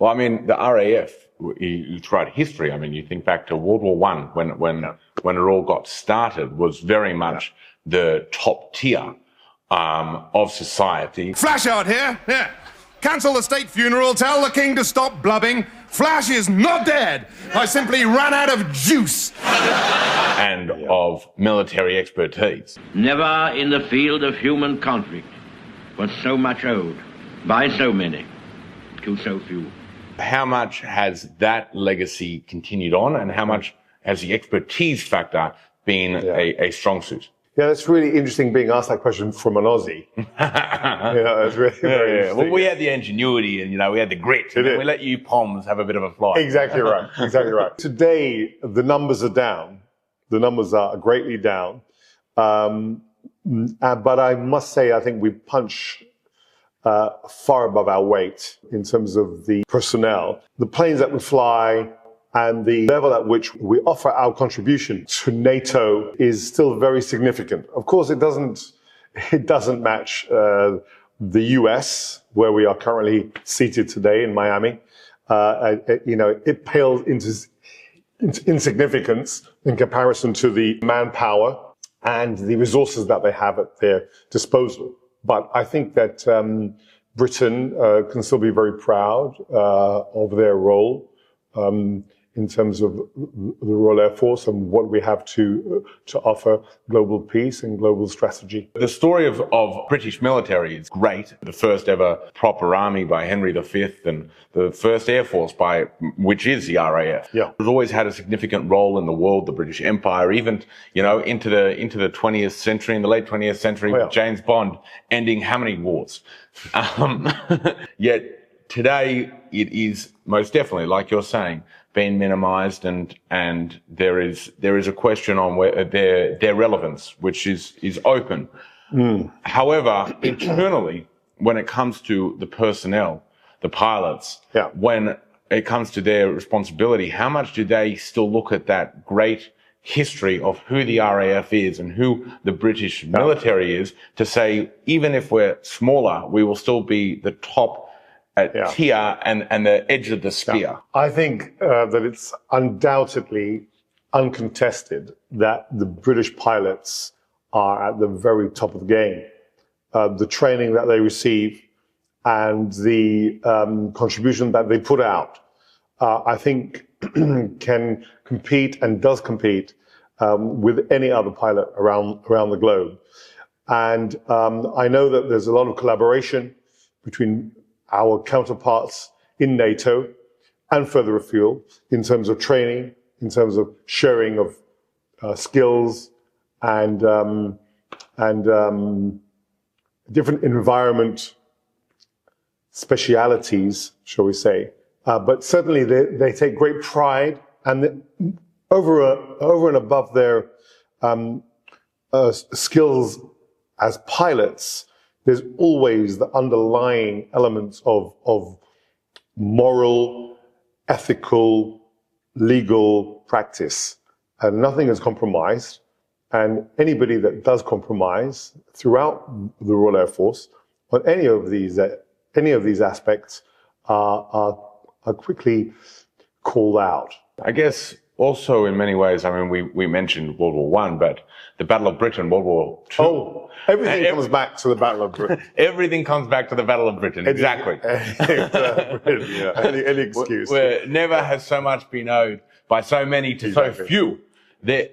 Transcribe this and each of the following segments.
Well, I mean, the R.A.F. throughout history. I mean, you think back to World War I, when it all got started, was very much the top tier of society. Flash out here. Yeah. Cancel the state funeral. Tell the king to stop blubbing. Flash is not dead. I simply ran out of juice. And of military expertise. Never in the field of human conflict was so much owed by so many to so few. How much has that legacy continued on, and how much has the expertise factor been a strong suit? Yeah, that's really interesting being asked that question from an Aussie. It's really very interesting. Well, we had the ingenuity and, we had the grit. And we let you Poms have a bit of a fly. Exactly right. Exactly right. Today, the numbers are down. The numbers are greatly down. But I must say, I think we punch far above our weight in terms of the personnel. The planes that we fly and the level at which we offer our contribution to NATO is still very significant. Of course, it doesn't match the US, where we are currently seated today in Miami. It pales into insignificance in comparison to the manpower and the resources that they have at their disposal. But I think that Britain can still be very proud of their role in terms of the Royal Air Force and what we have to offer global peace and global strategy. The story of British military is great. The first ever proper army by Henry V and the first Air Force which is the R.A.F. Yeah. It's always had a significant role in the world, the British Empire, even, into the 20th century, in the late 20th century, with James Bond ending how many wars? Yet today it is most definitely, like you're saying, been minimized, and there is a question on where their relevance, which is open. However, internally, when it comes to the personnel, the pilots, when it comes to their responsibility, how much do they still look at that great history of who the R.A.F. is and who the British military is to say, even if we're smaller, we will still be the top tier and the edge of the spear? I think that it's undoubtedly uncontested that the British pilots are at the very top of the game. The training that they receive and the contribution that they put out, I think can compete and does compete with any other pilot around the globe. And I know that there's a lot of collaboration between our counterparts in NATO and further afield in terms of training, in terms of sharing of skills and different environment specialities, shall we say. But certainly they take great pride, and over and above their skills as pilots, there's always the underlying elements of moral, ethical, legal practice. And nothing is compromised. And anybody that does compromise throughout the Royal Air Force on any of these aspects are quickly called out. I guess also in many ways, I mean, we mentioned World War I, but the Battle of Britain, World War II. Oh, everything comes back to the Battle of Britain. Everything comes back to the Battle of Britain, exactly. Any excuse. Where never has so much been owed by so many to so few. There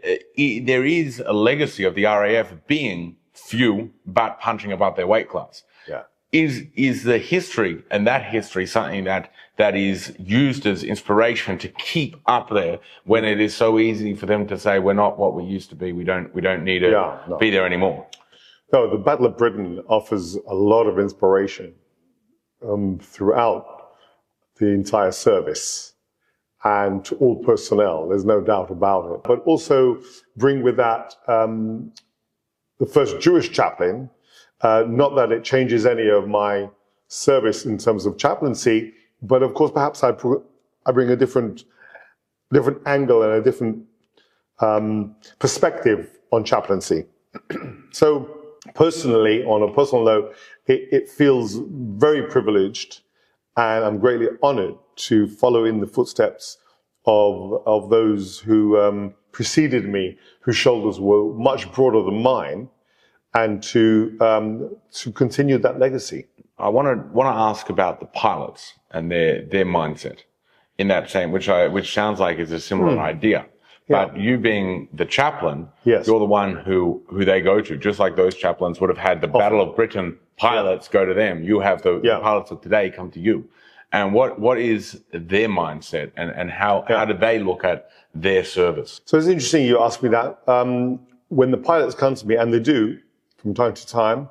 is a legacy of the R.A.F. being few, but punching above their weight class. Yeah. Is the history and that history something that is used as inspiration to keep up there when it is so easy for them to say, we're not what we used to be, we don't need to be there anymore? No, the Battle of Britain offers a lot of inspiration throughout the entire service and to all personnel, there's no doubt about it. But also bring with that the first Jewish chaplain. Not that it changes any of my service in terms of chaplaincy, but of course, perhaps I bring a different angle and a different perspective on chaplaincy. So personally, on a personal note, it feels very privileged And I'm greatly honored to follow in the footsteps of those who preceded me, whose shoulders were much broader than mine, and to continue that legacy. I want to ask about the pilots and their mindset in that same, which sounds like is a similar idea. But you being the chaplain, Yes. you're the one who they go to, just like those chaplains would have had the Battle of Britain pilots go to them. You have the pilots of today come to you. And what is their mindset, and how do they look at their service? So it's interesting you ask me that. When the pilots come to me, and they do from time to time,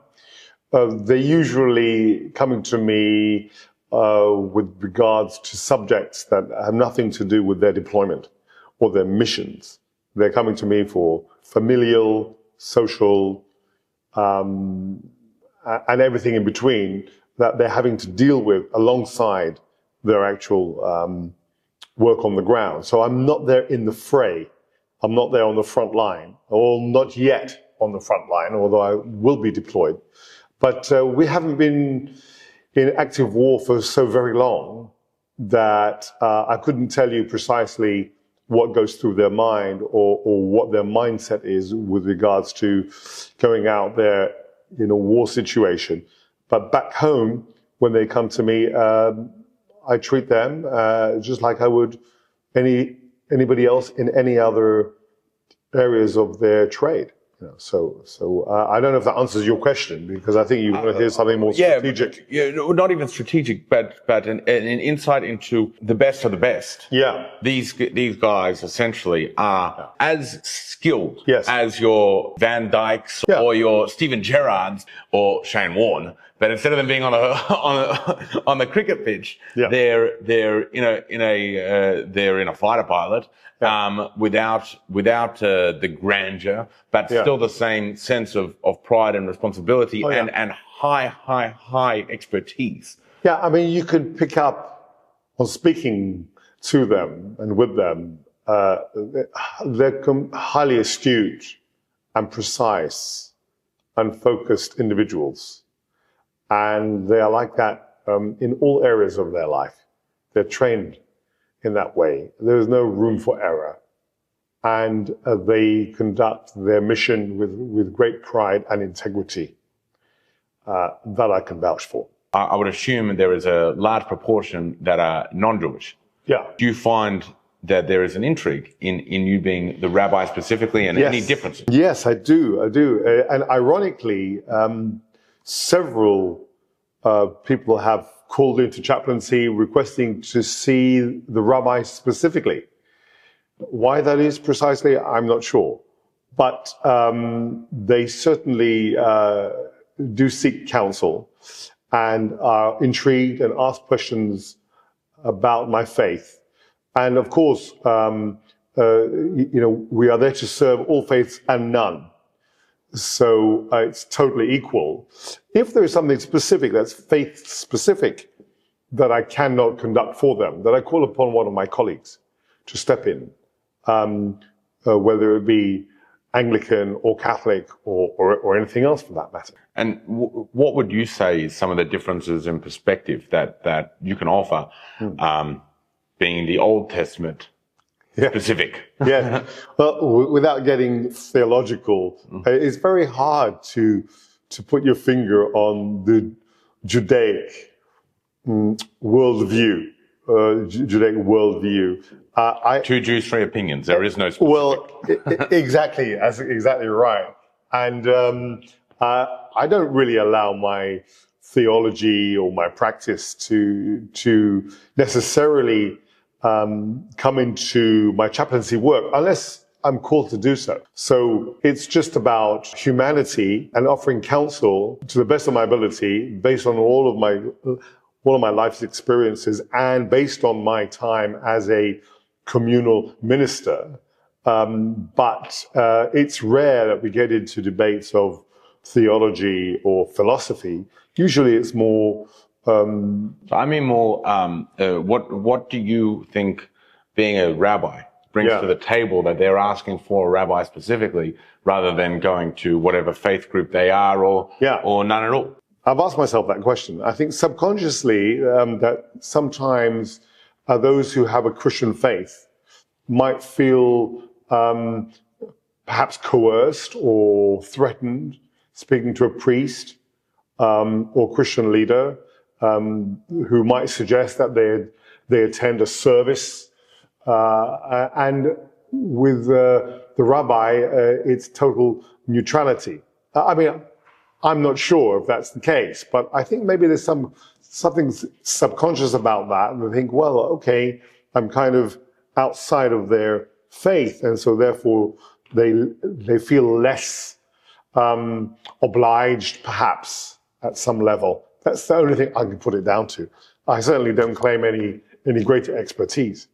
they're usually coming to me with regards to subjects that have nothing to do with their deployment or their missions. They're coming to me for familial, social, and everything in between that they're having to deal with alongside their actual work on the ground. So I'm not there in the fray. I'm not there on the front line, or not yet on the front line, although I will be deployed. But we haven't been in active war for so very long that I couldn't tell you precisely what goes through their mind or what their mindset is with regards to going out there in a war situation. But back home, when they come to me, I treat them just like I would anybody else in any other areas of their trade. You know, so I don't know if that answers your question, because I think you want to hear something more strategic. Yeah, not even strategic, but an insight into the best of the best. Yeah. These guys essentially are as skilled Yes. as your Van Dykes or your Steven Gerrards or Shane Warne. But instead of them being on the cricket pitch, they're in a fighter pilot, without the grandeur, but still the same sense of pride and responsibility and high expertise. Yeah, I mean, you can pick up on speaking to them and with them. They're highly astute and precise and focused individuals. And they are like that in all areas of their life. They're trained in that way. There is no room for error. And they conduct their mission with great pride and integrity that I can vouch for. I would assume there is a large proportion that are non-Jewish. Yeah. Do you find that there is an intrigue in you being the rabbi specifically, and any differences? Yes, I do. And ironically, several people have called into chaplaincy requesting to see the rabbi specifically. Why that is precisely, I'm not sure. But they certainly do seek counsel and are intrigued and ask questions about my faith. And of course, we are there to serve all faiths and none. So it's totally equal. If there is something specific that's faith specific that I cannot conduct for them, that I call upon one of my colleagues to step in, whether it be Anglican or Catholic or anything else for that matter. And what would you say is some of the differences in perspective that you can offer, being the Old Testament specific? Yeah. Well, without getting theological, it's very hard to put your finger on the Judaic worldview. Two Jews, three opinions. There is no specific. Well, exactly. That's exactly right. And I don't really allow my theology or my practice to necessarily come into my chaplaincy work unless I'm called to do so. So it's just about humanity and offering counsel to the best of my ability based on all of my life's experiences and based on my time as a communal minister. But it's rare that we get into debates of theology or philosophy. Usually it's more I mean more, what do you think being a rabbi brings to the table that they're asking for a rabbi specifically, rather than going to whatever faith group they are or none at all? I've asked myself that question. I think subconsciously that sometimes those who have a Christian faith might feel perhaps coerced or threatened speaking to a priest or Christian leader who might suggest that they attend a service. And with the rabbi, it's total neutrality. I mean, I'm not sure if that's the case, but I think maybe there's something subconscious about that. And they think, well, okay, I'm kind of outside of their faith, and so therefore they feel less obliged, perhaps, at some level. That's the only thing I can put it down to. I certainly don't claim any greater expertise.